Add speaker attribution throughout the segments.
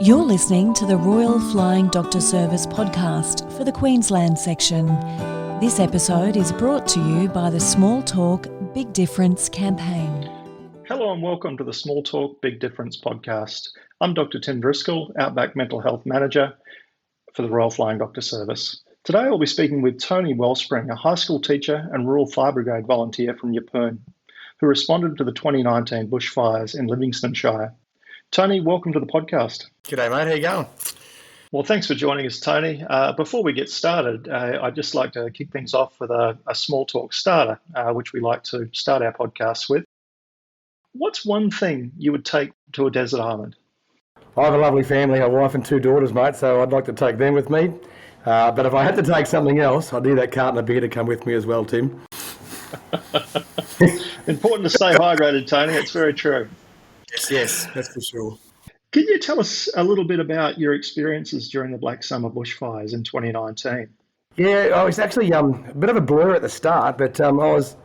Speaker 1: You're listening to the Royal Flying Doctor Service podcast for the Queensland section. This episode is brought to you by the Small Talk, Big Difference campaign.
Speaker 2: Hello and welcome to the Small Talk, Big Difference podcast. I'm Dr Tim Driscoll, Outback Mental Health Manager for the Royal Flying Doctor Service. Today I'll be speaking with Tony Wellspring, a high school teacher and Rural Fire Brigade volunteer from Yeppoon, who responded to the 2019 bushfires in Livingstone. Tony, welcome to the podcast.
Speaker 3: G'day, mate. How you going?
Speaker 2: Well, thanks for joining us, Tony. Before we get started, I'd just like to kick things off with a small talk starter, which we like to start our podcasts with. What's one thing you would take to a desert island?
Speaker 3: I have a lovely family, a wife and two daughters, mate, so I'd like to take them with me. But if I had to take something else, I'd need that carton of beer to come with me as well, Tim.
Speaker 2: Important to stay hydrated, Tony. It's very true.
Speaker 3: Yes, that's for sure.
Speaker 2: Can you tell us a little bit about your experiences during the Black Summer bushfires in 2019?
Speaker 3: Yeah, I was actually a bit of a blur at the start, but to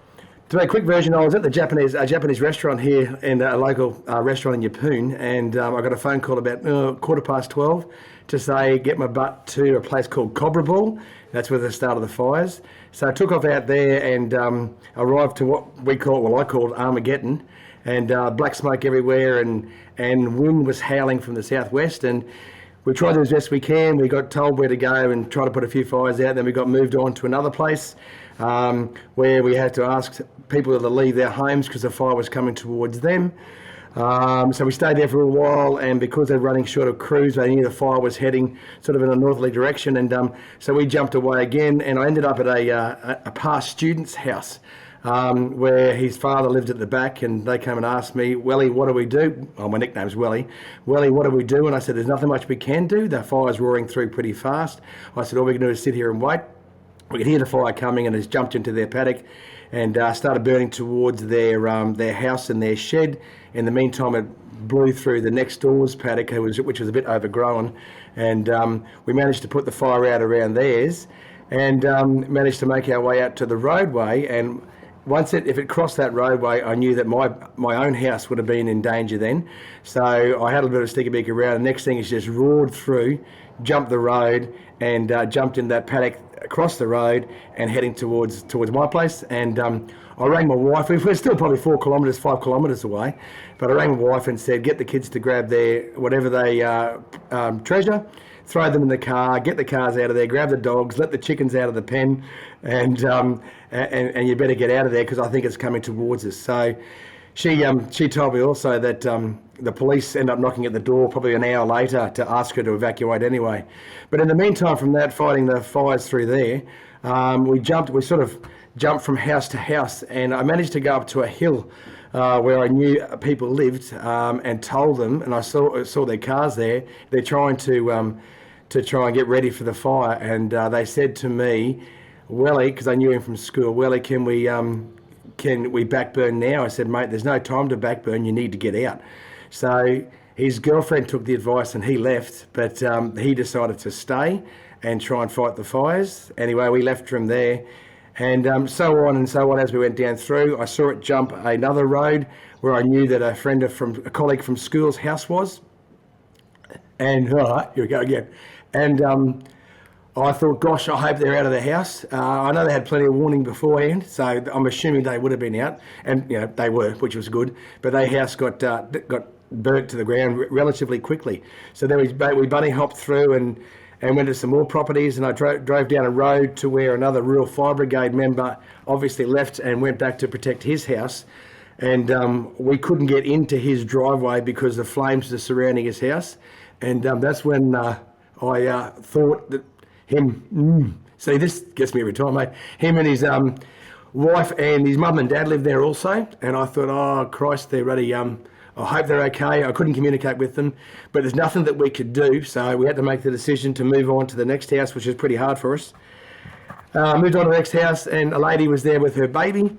Speaker 3: make a quick version, I was at the Japanese restaurant here in a local restaurant in Yeppoon, and I got a phone call about 12:15 to say get my butt to a place called Cobra Ball. That's where the start of the fires. So I took off out there and arrived to what I called Armageddon. And black smoke everywhere, and wind was howling from the southwest, and we tried to do as best we can. We got told where to go and try to put a few fires out. Then we got moved on to another place where we had to ask people to leave their homes because the fire was coming towards them. So we stayed there for a while, and because they're running short of crews, they knew the fire was heading sort of in a northerly direction, and so we jumped away again, and I ended up at a past student's house. Where his father lived at the back, and they came and asked me, Welly, what do we do? Oh, my nickname's Welly. Welly, what do we do? And I said, there's nothing much we can do. The fire's roaring through pretty fast. I said, all we can do is sit here and wait. We could hear the fire coming, and has jumped into their paddock and started burning towards their house and their shed. In the meantime, it blew through the next door's paddock, which was a bit overgrown, and we managed to put the fire out around theirs, and managed to make our way out to the roadway. And if it crossed that roadway, I knew that my own house would have been in danger then. So I had a bit of a sticky beak around. The next thing is just roared through, jumped the road, and jumped in that paddock across the road and heading towards my place. And I rang my wife. We're still probably 5 kilometres away. But I rang my wife and said, get the kids to grab their whatever they treasure, throw them in the car, get the cars out of there, grab the dogs, let the chickens out of the pen, and you better get out of there because I think it's coming towards us. So she told me also that the police end up knocking at the door probably an hour later to ask her to evacuate anyway. But in the meantime, from that, fighting the fires through there, we sort of jumped from house to house, and I managed to go up to a hill where I knew people lived, and told them, and I saw their cars there. They're trying to try and get ready for the fire, and they said to me, Welly, because I knew him from school, Welly, can we backburn now? I said, mate, there's no time to backburn, you need to get out. So his girlfriend took the advice and he left, but he decided to stay and try and fight the fires. Anyway, we left from there, and so on and so on as we went down through. I saw it jump another road where I knew that a colleague from school's house was. And here we go again. And I thought, gosh, I hope they're out of the house. I know they had plenty of warning beforehand, so I'm assuming they would have been out, and they were, which was good. But their house got burnt to the ground relatively quickly. So then we bunny hopped through and went to some more properties, and I drove down a road to where another Rural Fire Brigade member obviously left and went back to protect his house. And we couldn't get into his driveway because the flames were surrounding his house. And that's when I thought that see, this gets me every time, mate. Him and his wife and his mum and dad lived there also. And I thought, oh, Christ, they're ready. I hope they're okay. I couldn't communicate with them, but there's nothing that we could do. So we had to make the decision to move on to the next house, which was pretty hard for us. Moved on to the next house, and a lady was there with her baby.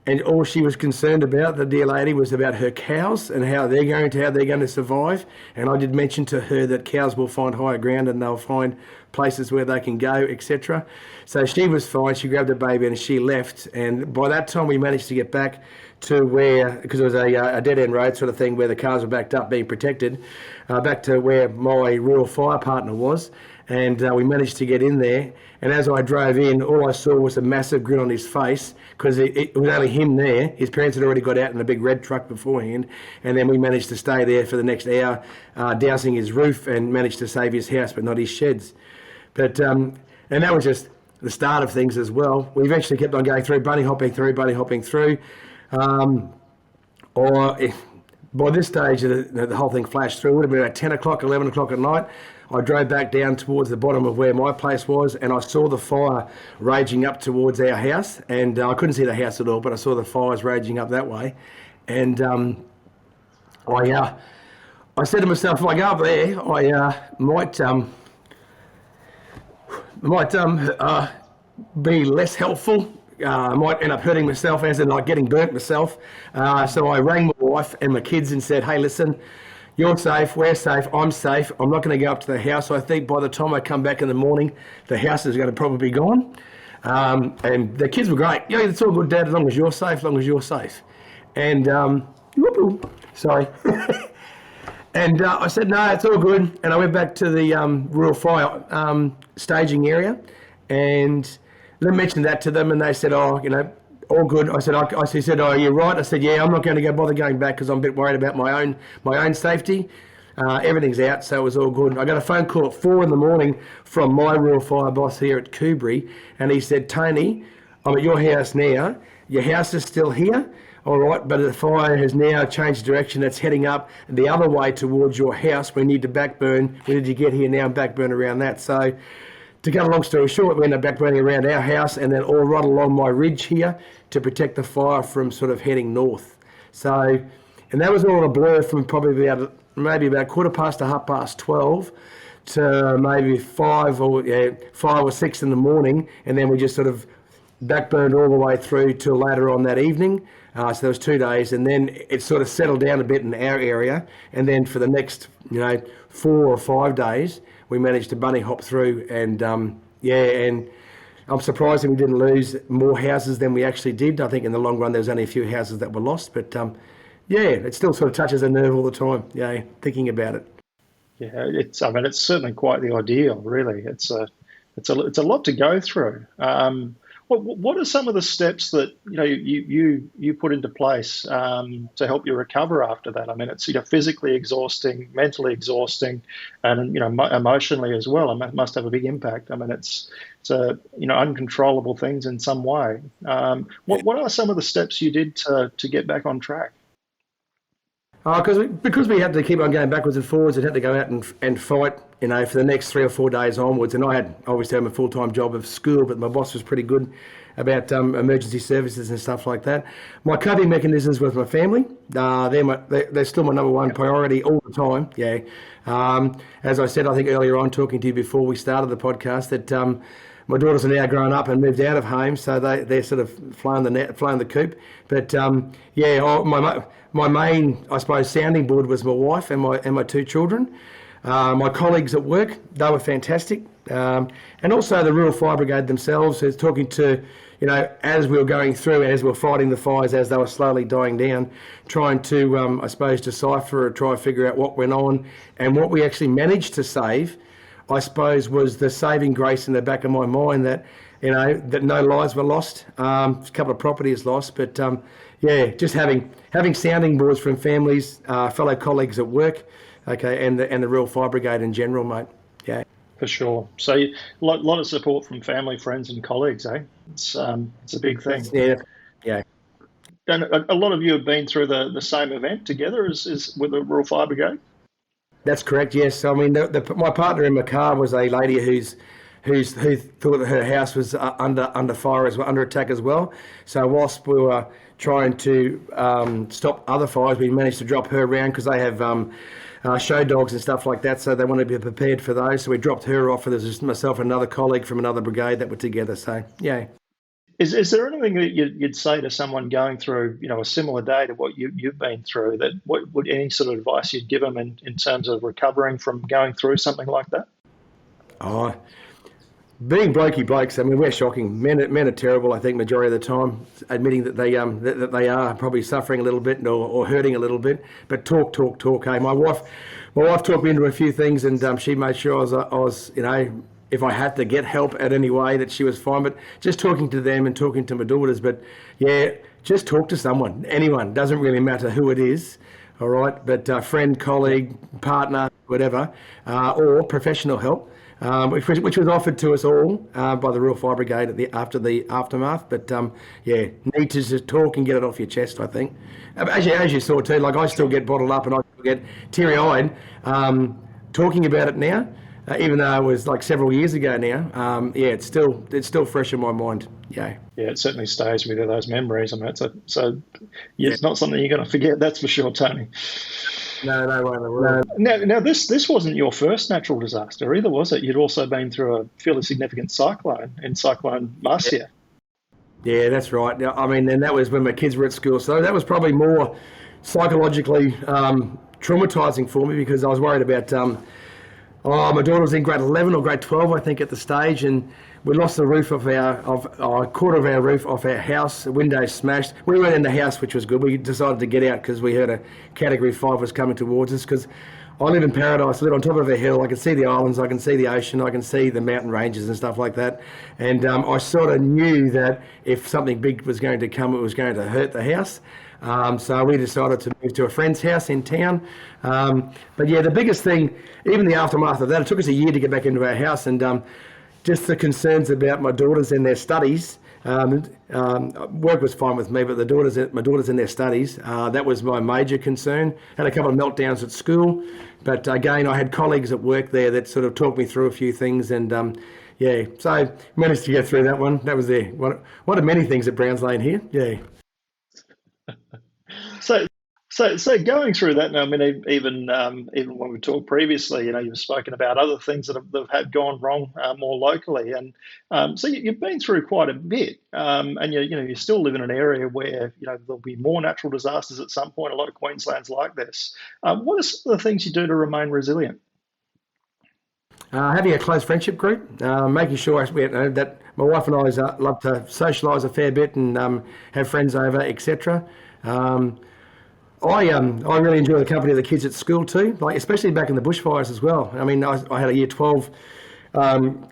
Speaker 3: And all she was concerned about, the dear lady, was about her cows and how they're going to survive. And I did mention to her that cows will find higher ground and they'll find places where they can go, etc. So she was fine. She grabbed the baby and she left. And by that time, we managed to get back to where, because it was a dead-end road sort of thing where the cars were backed up, being protected, back to where my rural fire partner was. And we managed to get in there. And as I drove in, all I saw was a massive grin on his face, because it was only him there. His parents had already got out in a big red truck beforehand. And then we managed to stay there for the next hour, dousing his roof, and managed to save his house, but not his sheds. But and that was just the start of things as well. We eventually kept on going through, bunny hopping through. By this stage, the whole thing flashed through. It would have been about 10 o'clock, 11 o'clock at night. I drove back down towards the bottom of where my place was, and I saw the fire raging up towards our house. And I couldn't see the house at all, but I saw the fires raging up that way. And I said to myself, if I go up there, I might be less helpful. I might end up hurting myself, as in like getting burnt myself. So I rang my wife and my kids and said, hey, listen, you're safe, we're safe, I'm safe. I'm not going to go up to the house. I think by the time I come back in the morning, the house is going to probably be gone. And the kids were great. Yeah, it's all good, Dad, as long as you're safe, And, sorry. And I said, no, it's all good. And I went back to the Rural Fire staging area and then mentioned that to them, and they said, oh, all good. I said, oh, you're right. I said, yeah, I'm not going to bother going back because I'm a bit worried about my own safety. Everything's out, so it was all good. I got a phone call at 4 a.m. from my Rural Fire boss here at Kubri, and he said, Tony, I'm at your house now. Your house is still here, all right, but the fire has now changed direction. It's heading up the other way towards your house. We need to backburn. We need to get here now and backburn around that. So, to cut a long story short, we ended up backburning around our house and then all right along my ridge here to protect the fire from sort of heading north. So, and that was all a blur from probably about 12:15 to 12:30 to maybe 5 or 6 in the morning, and then we just sort of backburned all the way through till later on that evening. So there was 2 days, and then it sort of settled down a bit in our area, and then for the next 4 or 5 days we managed to bunny hop through, and and I'm surprised that we didn't lose more houses than we actually did. I think in the long run there was only a few houses that were lost, but it still sort of touches a nerve all the time, thinking about it.
Speaker 2: Yeah, it's certainly quite the ordeal, really. It's a lot to go through. What are some of the steps that you put into place to help you recover after that? I mean, it's physically exhausting, mentally exhausting, and emotionally as well. It must have a big impact. I mean, it's uncontrollable things in some way. What are some of the steps you did to get back on track?
Speaker 3: Because we had to keep on going backwards and forwards and had to go out and fight, for the next 3 or 4 days onwards. And I had obviously a full-time job of school, but my boss was pretty good about emergency services and stuff like that. My coping mechanisms with my family, they're still my number one priority all the time. As I said, I think earlier on, talking to you before we started the podcast, that my daughters are now grown up and moved out of home, so they're sort of flying the coop. But my main, I suppose, sounding board was my wife and my 2 children. My colleagues at work, they were fantastic. And also the Rural Fire Brigade themselves, who's talking to, as we were going through, as we were fighting the fires, as they were slowly dying down, trying to, I suppose, decipher or try and figure out what went on. And what we actually managed to save, I suppose, was the saving grace in the back of my mind that, that no lives were lost. A couple of properties lost, but just having sounding boards from families, fellow colleagues at work, and the Rural Fire Brigade in general, mate. Yeah,
Speaker 2: for sure. So a lot of support from family, friends, and colleagues, eh? It's a big thing.
Speaker 3: Yeah.
Speaker 2: And a lot of you have been through the same event together as with the Rural Fire Brigade.
Speaker 3: That's correct. Yes. I mean, my partner in my car was a lady who thought that her house was under fire as well, under attack as well. So whilst we were trying to stop other fires, we managed to drop her around because they have show dogs and stuff like that. So they wanted to be prepared for those. So we dropped her off, and there's just myself and another colleague from another brigade that were together. So yeah.
Speaker 2: Is there anything that you'd say to someone going through, a similar day to what you've been through, that what would any sort of advice you'd give them in terms of recovering from going through something like that?
Speaker 3: Oh, being blokey blokes, I mean, we're shocking. Men are terrible, I think, majority of the time, admitting that they that they are probably suffering a little bit or hurting a little bit. But talk. Hey, my wife talked me into a few things, and she made sure I was, if I had to get help at any way, that she was fine. But just talking to them and talking to my daughters. But yeah, just talk to someone, anyone. Doesn't really matter who it is. All right, but friend, colleague, partner, whatever, or professional help. Which was offered to us all by the Rural Fire Brigade after the aftermath. But need to just talk and get it off your chest, I think. As you saw too, like I still get bottled up and I still get teary-eyed talking about it now, even though it was like several years ago now. It's still fresh in my mind. Yeah,
Speaker 2: it certainly stays with you, those memories. I mean, it's not something you're going to forget, that's for sure, Tony.
Speaker 3: No way.
Speaker 2: Now, this wasn't your first natural disaster either, was it? You'd also been through a fairly significant cyclone in Cyclone Martial.
Speaker 3: Yeah, that's right. I mean, and that was when my kids were at school, so that was probably more psychologically traumatising for me, because I was worried about. My daughter was in grade 11 or grade 12, I think, at the stage, and we lost the roof of a quarter of our roof off our house. The windows smashed. We went in the house, which was good. We decided to get out because we heard a Category 5 was coming towards us. Because I live in paradise. I live on top of a hill. I can see the islands. I can see the ocean. I can see the mountain ranges and stuff like that. And I sort of knew that if something big was going to come, it was going to hurt the house. So we decided to move to a friend's house in town. But yeah, the biggest thing, even the aftermath of that, it took us a year to get back into our house, and just the concerns about my daughters and their studies. Work was fine with me, but my daughters in their studies, that was my major concern. Had a couple of meltdowns at school, but again, I had colleagues at work there that sort of talked me through a few things, and so managed to get through that one. That was one of many things at Browns Lane here. Yeah.
Speaker 2: So going through that now, I mean, even when we talked previously, you've spoken about other things that have gone wrong more locally, and so you've been through quite a bit, and you still live in an area where there'll be more natural disasters at some point. A lot of Queensland's like this. What are some of the things you do to remain resilient?
Speaker 3: Having a close friendship group, making sure that my wife and I love to socialise a fair bit and have friends over, etc. I really enjoy the company of the kids at school too, like especially back in the bushfires as well. I mean, I had a Year 12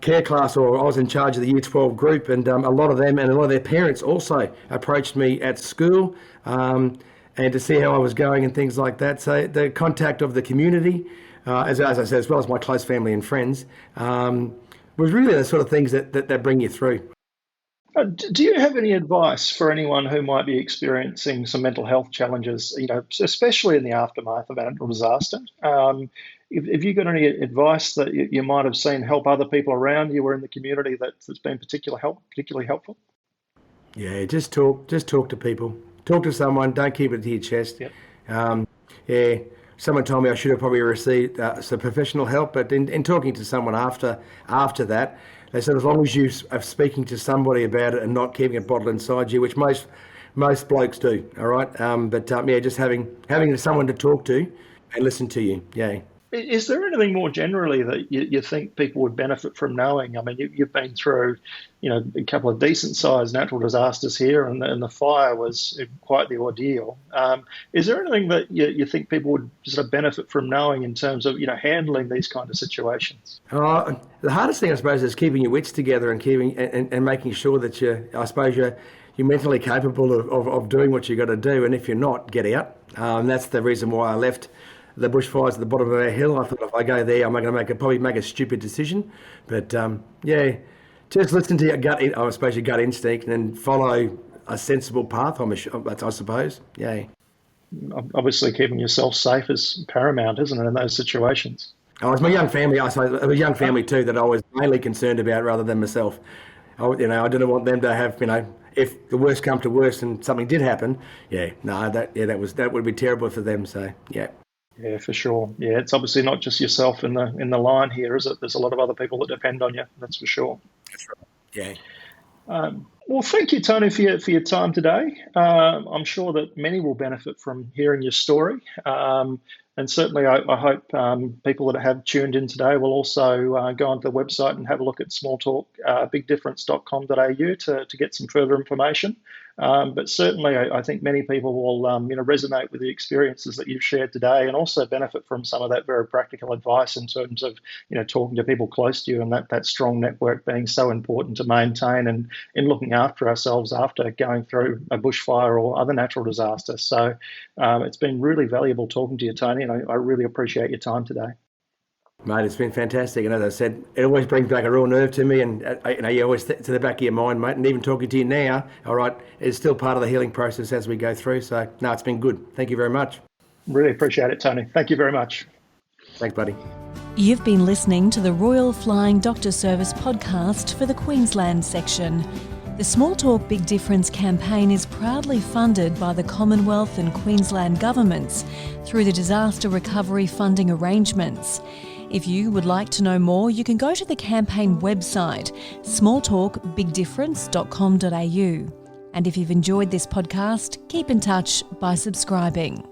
Speaker 3: care class, or I was in charge of the Year 12 group, and a lot of them and a lot of their parents also approached me at school and to see how I was going and things like that. So the contact of the community, as I said, as well as my close family and friends, was really the sort of things that bring you through.
Speaker 2: Do you have any advice for anyone who might be experiencing some mental health challenges, especially in the aftermath of a natural disaster? Have you got any advice that you might have seen help other people around you or in the community that's been particularly helpful?
Speaker 3: Yeah, just talk to people. Talk to someone. Don't keep it to your chest. Yep. Someone told me I should have probably received some professional help, but in talking to someone after that, they said as long as you are speaking to somebody about it and not keeping it bottled inside you, which most blokes do, all right? Just having someone to talk to and listen to you, yeah.
Speaker 2: Is there anything more generally that you think people would benefit from knowing? I mean, you've been through, a couple of decent-sized natural disasters here, and the fire was quite the ordeal. Is there anything that you think people would sort of benefit from knowing in terms of, handling these kind of situations?
Speaker 3: The hardest thing, I suppose, is keeping your wits together and and making sure that you're mentally capable of doing what you got to do, and if you're not, get out. That's the reason why I left the bushfires at the bottom of our hill. I thought if I go there, I'm going to probably make a stupid decision. But just listen to your gut instinct, and then follow a sensible path. I suppose. Yeah.
Speaker 2: Obviously, keeping yourself safe is paramount, isn't it, in those situations?
Speaker 3: Oh, it's my young family. I suppose it was a young family too that I was mainly concerned about rather than myself. I didn't want them to have, if the worst come to worst and something did happen. That would be terrible for them. So yeah.
Speaker 2: Yeah, for sure. Yeah, it's obviously not just yourself in the line here, is it? There's a lot of other people that depend on you. That's for sure.
Speaker 3: That's right. Yeah.
Speaker 2: Well, thank you, Tony, for your time today. I'm sure that many will benefit from hearing your story. And certainly, I hope people that have tuned in today will also go onto the website and have a look at smalltalkbigdifference.com.au to get some further information. But certainly, I think many people will resonate with the experiences that you've shared today, and also benefit from some of that very practical advice in terms of talking to people close to you, and that strong network being so important to maintain and in looking after ourselves after going through a bushfire or other natural disaster. So it's been really valuable talking to you, Tony, and I really appreciate your time today.
Speaker 3: Mate, it's been fantastic, and as I said, it always brings back a real nerve to me, and you always to the back of your mind, mate, and even talking to you now, all right, it's still part of the healing process as we go through, so no, it's been good. Thank you very much.
Speaker 2: Really appreciate it, Tony. Thank you very much.
Speaker 3: Thanks, buddy.
Speaker 1: You've been listening to the Royal Flying Doctor Service podcast for the Queensland section. The Small Talk Big Difference campaign is proudly funded by the Commonwealth and Queensland governments through the disaster recovery funding arrangements. If you would like to know more, you can go to the campaign website, smalltalkbigdifference.com.au. And if you've enjoyed this podcast, keep in touch by subscribing.